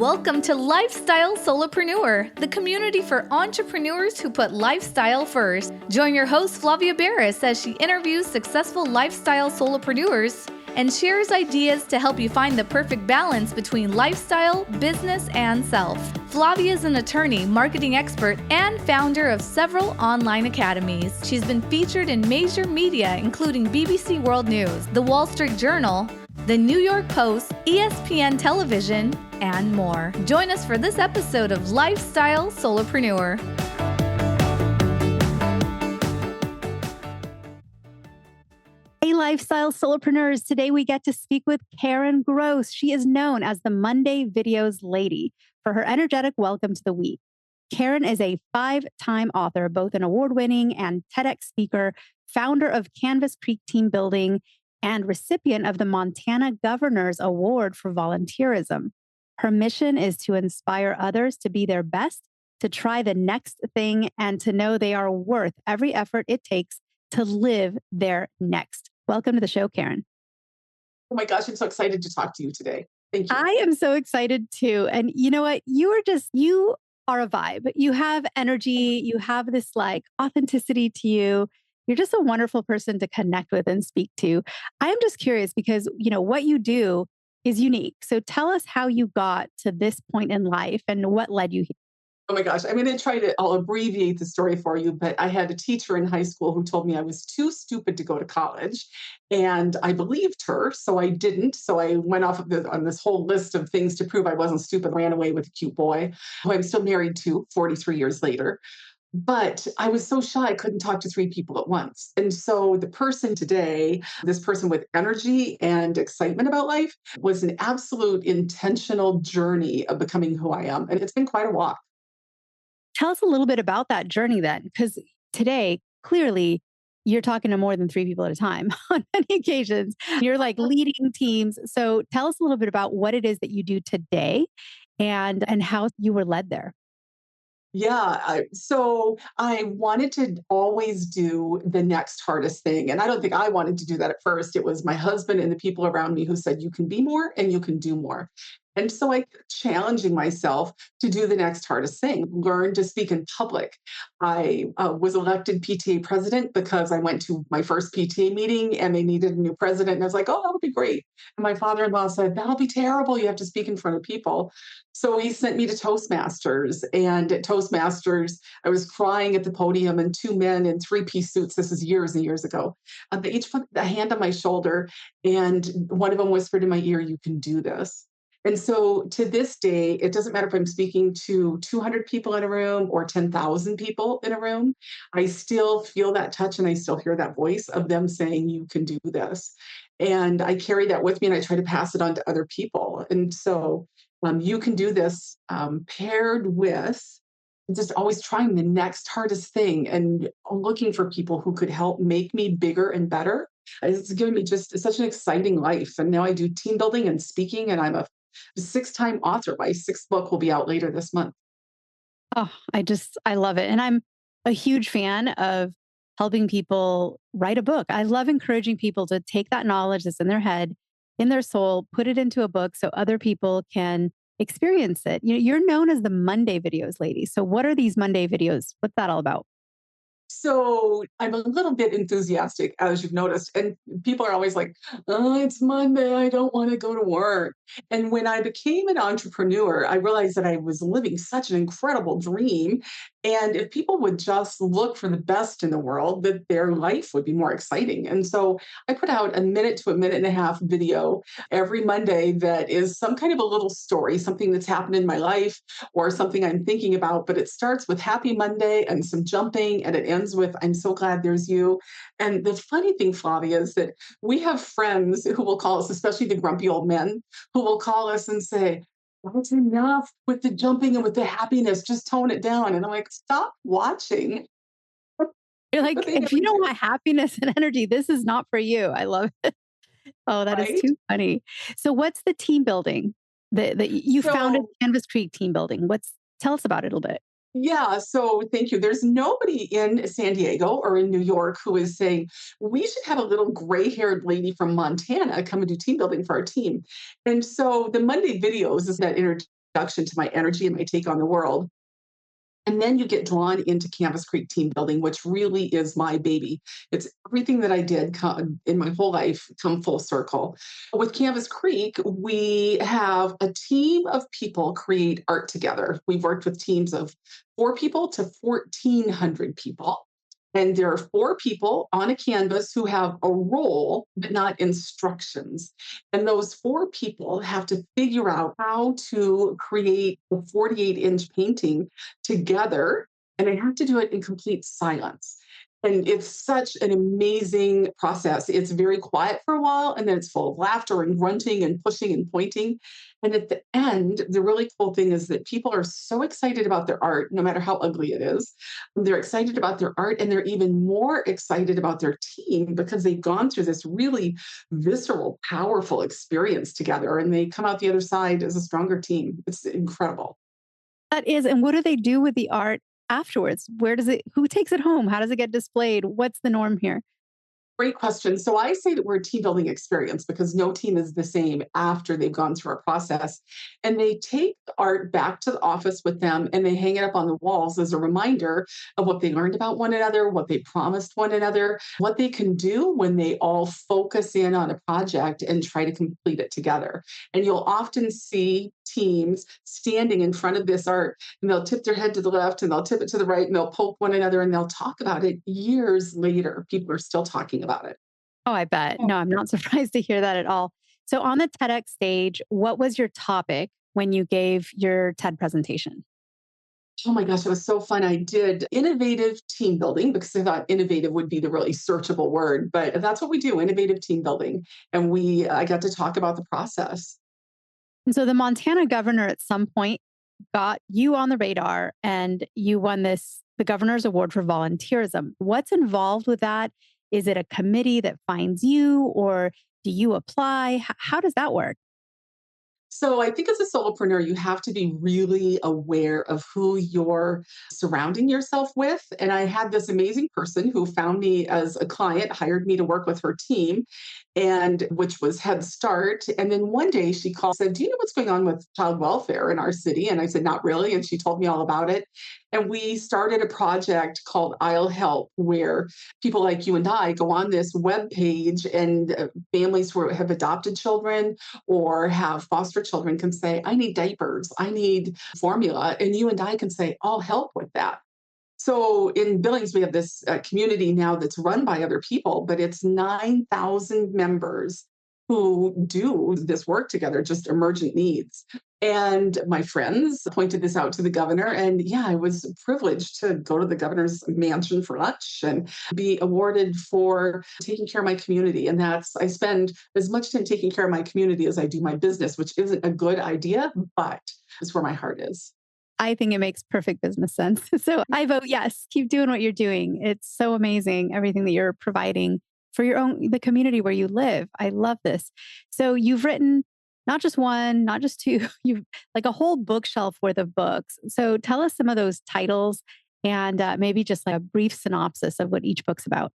Welcome to Lifestyle Solopreneur, the community for entrepreneurs who put lifestyle first. Join your host, Flavia Barris, as she interviews successful lifestyle solopreneurs and shares ideas to help you find the perfect balance between lifestyle, business, and self. Flavia is an attorney, marketing expert, and founder of several online academies. She's been featured in major media, including BBC World News, The Wall Street Journal, The New York Post, ESPN Television, and more. Join us for this episode of Lifestyle Solopreneur. Hey, Lifestyle Solopreneurs. Today we get to speak with Karen Grosz. She is known as the Monday Videos Lady for her energetic welcome to the week. Karen is a 5-time author, both an award-winning and TEDx speaker, founder of Canvas Creek Team Building, and recipient of the Montana Governor's Award for Volunteerism. Her mission is to inspire others to be their best, to try the next thing, and to know they are worth every effort it takes to live their next. Welcome to the show, Karen. Oh my gosh, I'm so excited to talk to you today. Thank you. I am so excited too. And you know what? You are a vibe. You have energy. You have this like authenticity to you. You're just a wonderful person to connect with and speak to. I'm just curious because, what you do is unique. So tell us how you got to this point in life and what led you here. Oh my gosh, I'm going to I'll abbreviate the story for you, but I had a teacher in high school who told me I was too stupid to go to college. And I believed her, so I didn't. So I went off on this whole list of things to prove I wasn't stupid, ran away with a cute boy who I'm still married to 43 years later. But I was so shy, I couldn't talk to 3 people at once. And so the person today, this person with energy and excitement about life, was an absolute intentional journey of becoming who I am. And it's been quite a walk. Tell us a little bit about that journey then, because today, clearly, you're talking to more than 3 people at a time on many occasions. You're like leading teams. So tell us a little bit about what it is that you do today and how you were led there. Yeah. So I wanted to always do the next hardest thing. And I don't think I wanted to do that at first. It was my husband and the people around me who said, you can be more and you can do more. And so I kept challenging myself to do the next hardest thing, learn to speak in public. I was elected PTA president because I went to my first PTA meeting and they needed a new president. And I was like, oh, that would be great. And my father-in-law said, that'll be terrible. You have to speak in front of people. So he sent me to Toastmasters. And at Toastmasters, I was crying at the podium and 2 men in 3-piece suits. This is years and years ago. They each put a hand on my shoulder. And one of them whispered in my ear, you can do this. And so to this day, it doesn't matter if I'm speaking to 200 people in a room or 10,000 people in a room, I still feel that touch and I still hear that voice of them saying, you can do this. And I carry that with me and I try to pass it on to other people. And so you can do this paired with just always trying the next hardest thing and looking for people who could help make me bigger and better. It's given me just such an exciting life. And now I do team building and speaking, and I'm a 6-time author. My 6th book will be out later this month. Oh, I love it. And I'm a huge fan of helping people write a book. I love encouraging people to take that knowledge that's in their head, in their soul, put it into a book so other people can experience it. You're known as the Monday Videos Lady. So what are these Monday videos? What's that all about? So I'm a little bit enthusiastic, as you've noticed. And people are always like, oh, it's Monday. I don't want to go to work. And when I became an entrepreneur, I realized that I was living such an incredible dream. And if people would just look for the best in the world, that their life would be more exciting. And so I put out a minute to a minute and a half video every Monday that is some kind of a little story, something that's happened in my life or something I'm thinking about. But it starts with Happy Monday and some jumping, and it ends with I'm so glad there's you. And the funny thing, Flavia, is that we have friends who will call us, especially the grumpy old men, who will call us and say, that's enough with the jumping and with the happiness. Just tone it down. And I'm like, stop watching. You're like, if you don't want happiness and energy, this is not for you. I love it. Oh, that is too funny. So what's the team building that you founded Canvas Creek Team Building? Tell us about it a little bit. Yeah, so thank you. There's nobody in San Diego or in New York who is saying, we should have a little gray-haired lady from Montana come and do team building for our team. And so the Monday videos is that introduction to my energy and my take on the world. And then you get drawn into Canvas Creek team building, which really is my baby. It's everything that I did in my whole life come full circle. With Canvas Creek, we have a team of people create art together. We've worked with teams of 4 people to 1,400 people. And there are 4 people on a canvas who have a role, but not instructions. And those 4 people have to figure out how to create a 48-inch painting together. And they have to do it in complete silence. And it's such an amazing process. It's very quiet for a while, and then it's full of laughter and grunting and pushing and pointing. And at the end, the really cool thing is that people are so excited about their art, no matter how ugly it is. They're excited about their art, and they're even more excited about their team because they've gone through this really visceral, powerful experience together, and they come out the other side as a stronger team. It's incredible. That is, and what do they do with the art afterwards? Who takes it home? How does it get displayed? What's the norm here? Great question. So I say that we're a team building experience because no team is the same after they've gone through our process. And they take the art back to the office with them and they hang it up on the walls as a reminder of what they learned about one another, what they promised one another, what they can do when they all focus in on a project and try to complete it together. And you'll often see teams standing in front of this art and they'll tip their head to the left and they'll tip it to the right and they'll poke one another and they'll talk about it years later. People are still talking about it. Oh, I bet. No, I'm not surprised to hear that at all. So, on the TEDx stage, what was your topic when you gave your TED presentation? Oh my gosh, it was so fun. I did innovative team building because I thought innovative would be the really searchable word, but that's what we do, innovative team building. And I got to talk about the process. And so, the Montana governor at some point got you on the radar and you won the governor's award for volunteerism. What's involved with that? Is it a committee that finds you or do you apply? How does that work? So I think as a solopreneur, you have to be really aware of who you're surrounding yourself with. And I had this amazing person who found me as a client, hired me to work with her team, and which was Head Start. And then one day she called, said, "Do you know what's going on with child welfare in our city?" And I said, "Not really." And she told me all about it. And we started a project called I'll Help, where people like you and I go on this web page, and families who have adopted children or have foster children can say, "I need diapers, I need formula." And you and I can say, "I'll help with that." So in Billings, we have this community now that's run by other people, but it's 9,000 members who do this work together, just emergent needs. And my friends pointed this out to the governor. And yeah, I was privileged to go to the governor's mansion for lunch and be awarded for taking care of my community. And I spend as much time taking care of my community as I do my business, which isn't a good idea, but it's where my heart is. I think it makes perfect business sense. So I vote yes. Keep doing what you're doing. It's so amazing, everything that you're providing for the community where you live. I love this. So you've written not just one, not just two, you've like a whole bookshelf worth of books. So tell us some of those titles and maybe just like a brief synopsis of what each book's about.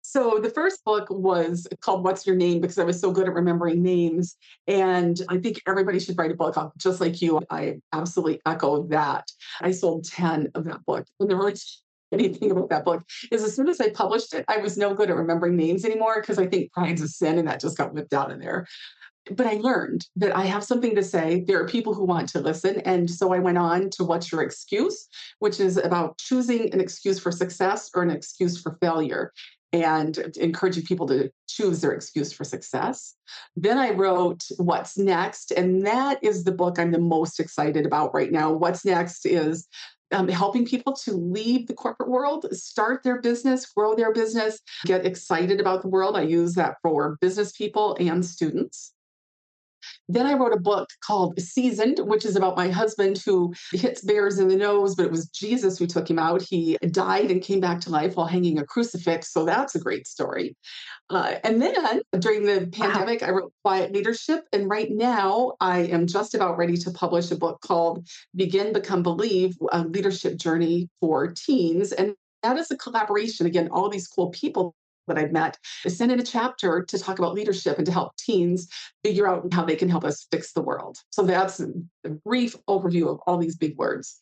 So the first book was called What's Your Name? Because I was so good at remembering names. And I think everybody should write a book just like you. I absolutely echo that. I sold 10 of that book. And the really anything about that book is as soon as I published it, I was no good at remembering names anymore because I think pride's a sin and that just got whipped out of there. But I learned that I have something to say. There are people who want to listen. And so I went on to What's Your Excuse, which is about choosing an excuse for success or an excuse for failure and encouraging people to choose their excuse for success. Then I wrote What's Next? And that is the book I'm the most excited about right now. What's Next is helping people to leave the corporate world, start their business, grow their business, get excited about the world. I use that for business people and students. Then I wrote a book called Seasoned, which is about my husband who hits bears in the nose, but it was Jesus who took him out. He died and came back to life while hanging a crucifix. So that's a great story. And then during the Wow. pandemic, I wrote Quiet Leadership. And right now, I am just about ready to publish a book called Begin, Become, Believe, a leadership journey for teens. And that is a collaboration. Again, all these cool people that I've met sent in a chapter to talk about leadership and to help teens figure out how they can help us fix the world. So that's a brief overview of all these big words.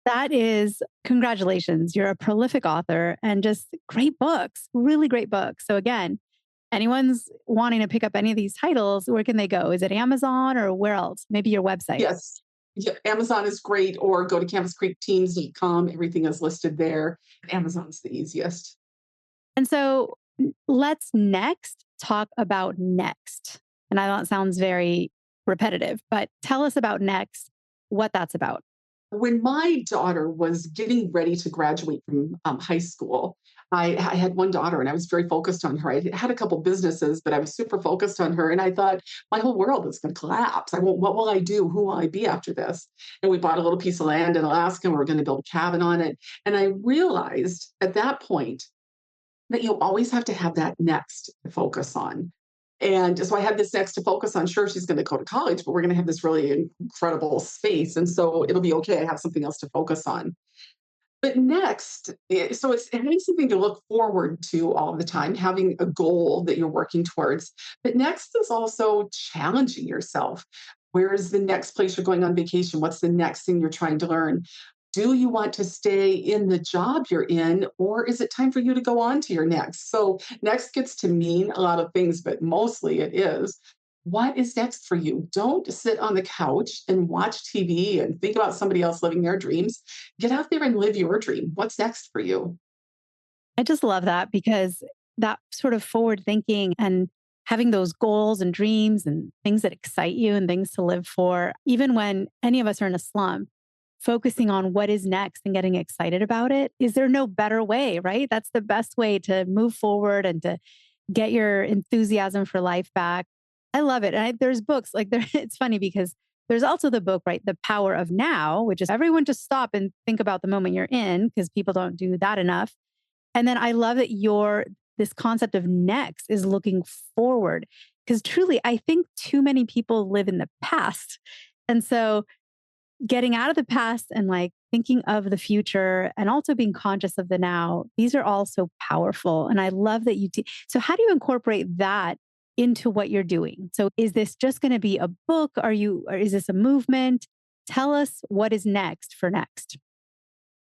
That is, congratulations. You're a prolific author and just great books, really great books. So, again, anyone's wanting to pick up any of these titles, where can they go? Is it Amazon or where else? Maybe your website. Yes. Yeah, Amazon is great, or go to canvascreekteams.com. Everything is listed there. Amazon's the easiest. And so let's next talk about next. And I know it sounds very repetitive, but tell us about next, what that's about. When my daughter was getting ready to graduate from high school, I had one daughter and I was very focused on her. I had a couple businesses, but I was super focused on her. And I thought, my whole world is going to collapse. What will I do? Who will I be after this? And we bought a little piece of land in Alaska and we were going to build a cabin on it. And I realized at that point that you always have to have that next to focus on. And so I had this next to focus on. Sure, she's going to go to college, but we're going to have this really incredible space. And so it'll be okay. I have something else to focus on. But next, so it's having something to look forward to all the time, having a goal that you're working towards. But next is also challenging yourself. Where is the next place you're going on vacation? What's the next thing you're trying to learn? Do you want to stay in the job you're in, or is it time for you to go on to your next? So, next gets to mean a lot of things, but mostly it is what is next for you? Don't sit on the couch and watch TV and think about somebody else living their dreams. Get out there and live your dream. What's next for you? I just love that because that sort of forward thinking and having those goals and dreams and things that excite you and things to live for, even when any of us are in a slump, focusing on what is next and getting excited about it. Is there no better way, right? That's the best way to move forward and to get your enthusiasm for life back. I love it. There's books like there. It's funny because there's also the book, right? The Power of Now, which is everyone just stop and think about the moment you're in because people don't do that enough. And then I love that this concept of next is looking forward because truly, I think too many people live in the past. And so getting out of the past and like thinking of the future and also being conscious of the now, these are all so powerful. And I love that so how do you incorporate that into what you're doing? So is this just going to be a book? Or is this a movement? Tell us what is next for next.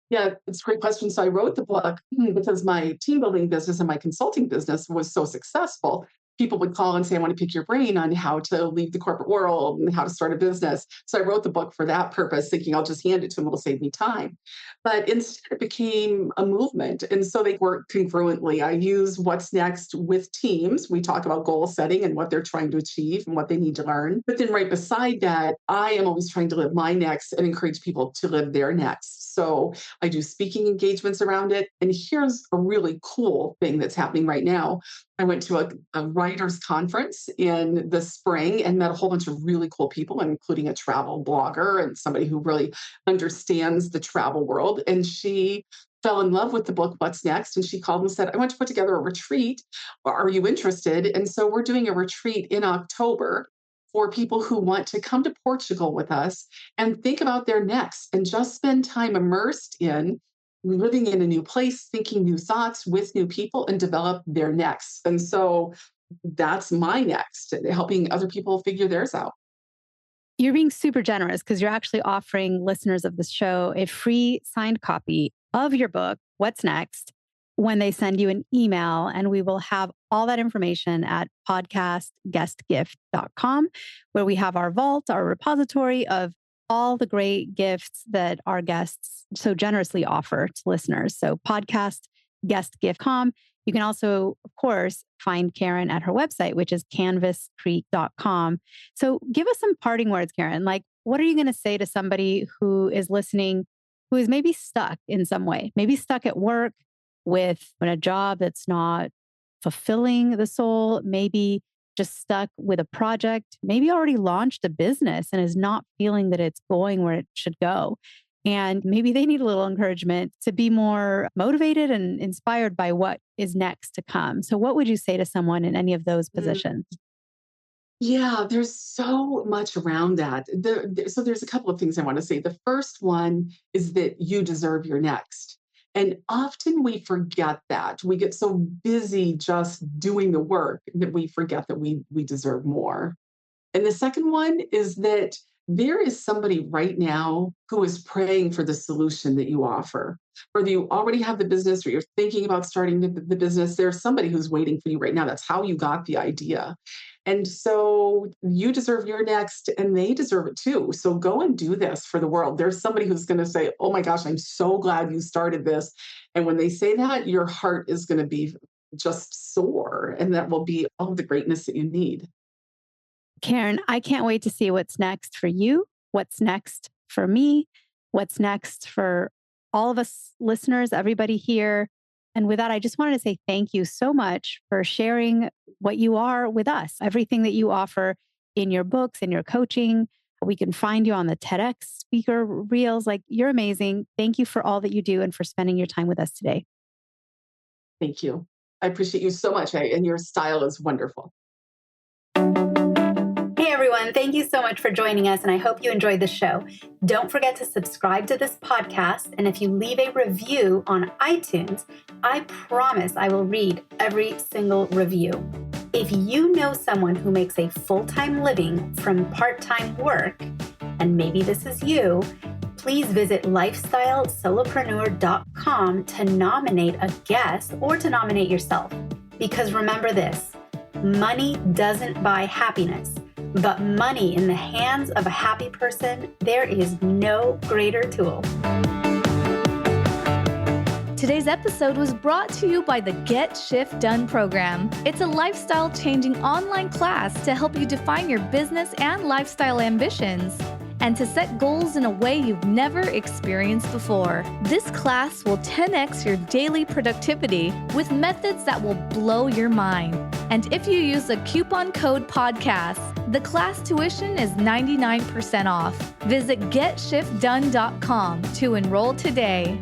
Yeah, it's a great question. So I wrote the book because my team building business and my consulting business was so successful. People would call and say, I want to pick your brain on how to leave the corporate world and how to start a business. So I wrote the book for that purpose, thinking I'll just hand it to them, it'll save me time. But instead, it became a movement. And so they work congruently. I use what's next with teams. We talk about goal setting and what they're trying to achieve and what they need to learn. But then right beside that, I am always trying to live my next and encourage people to live their next. So I do speaking engagements around it. And here's a really cool thing that's happening right now. I went to a writers conference in the spring and met a whole bunch of really cool people, including a travel blogger and somebody who really understands the travel world. And she fell in love with the book, What's Next? And she called and said, I want to put together a retreat. Are you interested? And so we're doing a retreat in October for people who want to come to Portugal with us and think about their next and just spend time immersed in living in a new place, thinking new thoughts with new people and develop their next. And so that's my next, helping other people figure theirs out. You're being super generous because you're actually offering listeners of this show a free signed copy of your book, What's Next, when they send you an email. And we will have all that information at podcastguestgift.com, where we have our vault, our repository of all the great gifts that our guests so generously offer to listeners. So podcastguestgift.com. You can also, of course, find Karen at her website, which is canvascreek.com. So give us some parting words, Karen. Like, what are you going to say to somebody who is listening, who is maybe stuck in some way, maybe stuck at work with a job that's not fulfilling the soul, maybe just stuck with a project, maybe already launched a business and is not feeling that it's going where it should go. And maybe they need a little encouragement to be more motivated and inspired by what is next to come. So what would you say to someone in any of those positions? Yeah, there's so much around that. So there's a couple of things I want to say. The first one is that you deserve your next. And often we forget that. We get so busy just doing the work that we forget that we deserve more. And the second one is that there is somebody right now who is praying for the solution that you offer. Whether you already have the business or you're thinking about starting the business, there's somebody who's waiting for you right now. That's how you got the idea. And so you deserve your next, and they deserve it too. So go and do this for the world. There's somebody who's going to say, "Oh my gosh, I'm so glad you started this." And when they say that, your heart is going to be just soar, and that will be all the greatness that you need. Karen, I can't wait to see what's next for you, what's next for me, what's next for all of us listeners, everybody here. And with that, I just wanted to say thank you so much for sharing what you are with us, everything that you offer in your books and your coaching. We can find you on the TEDx Speaker reels. Like, you're amazing. Thank you for all that you do and for spending your time with us today. Thank you. I appreciate you so much. And your style is wonderful. Hey everyone, thank you so much for joining us, and I hope you enjoyed the show. Don't forget to subscribe to this podcast, and if you leave a review on iTunes, I promise I will read every single review. If you know someone who makes a full-time living from part-time work, and maybe this is you, please visit lifestylesolopreneur.com to nominate a guest or to nominate yourself. Because remember this, money doesn't buy happiness. But money in the hands of a happy person, there is no greater tool. Today's episode was brought to you by the Get Shift Done program. It's a lifestyle-changing online class to help you define your business and lifestyle ambitions and to set goals in a way you've never experienced before. This class will 10x your daily productivity with methods that will blow your mind. And if you use the coupon code podcast, the class tuition is 99% off. Visit GetShiftDone.com to enroll today.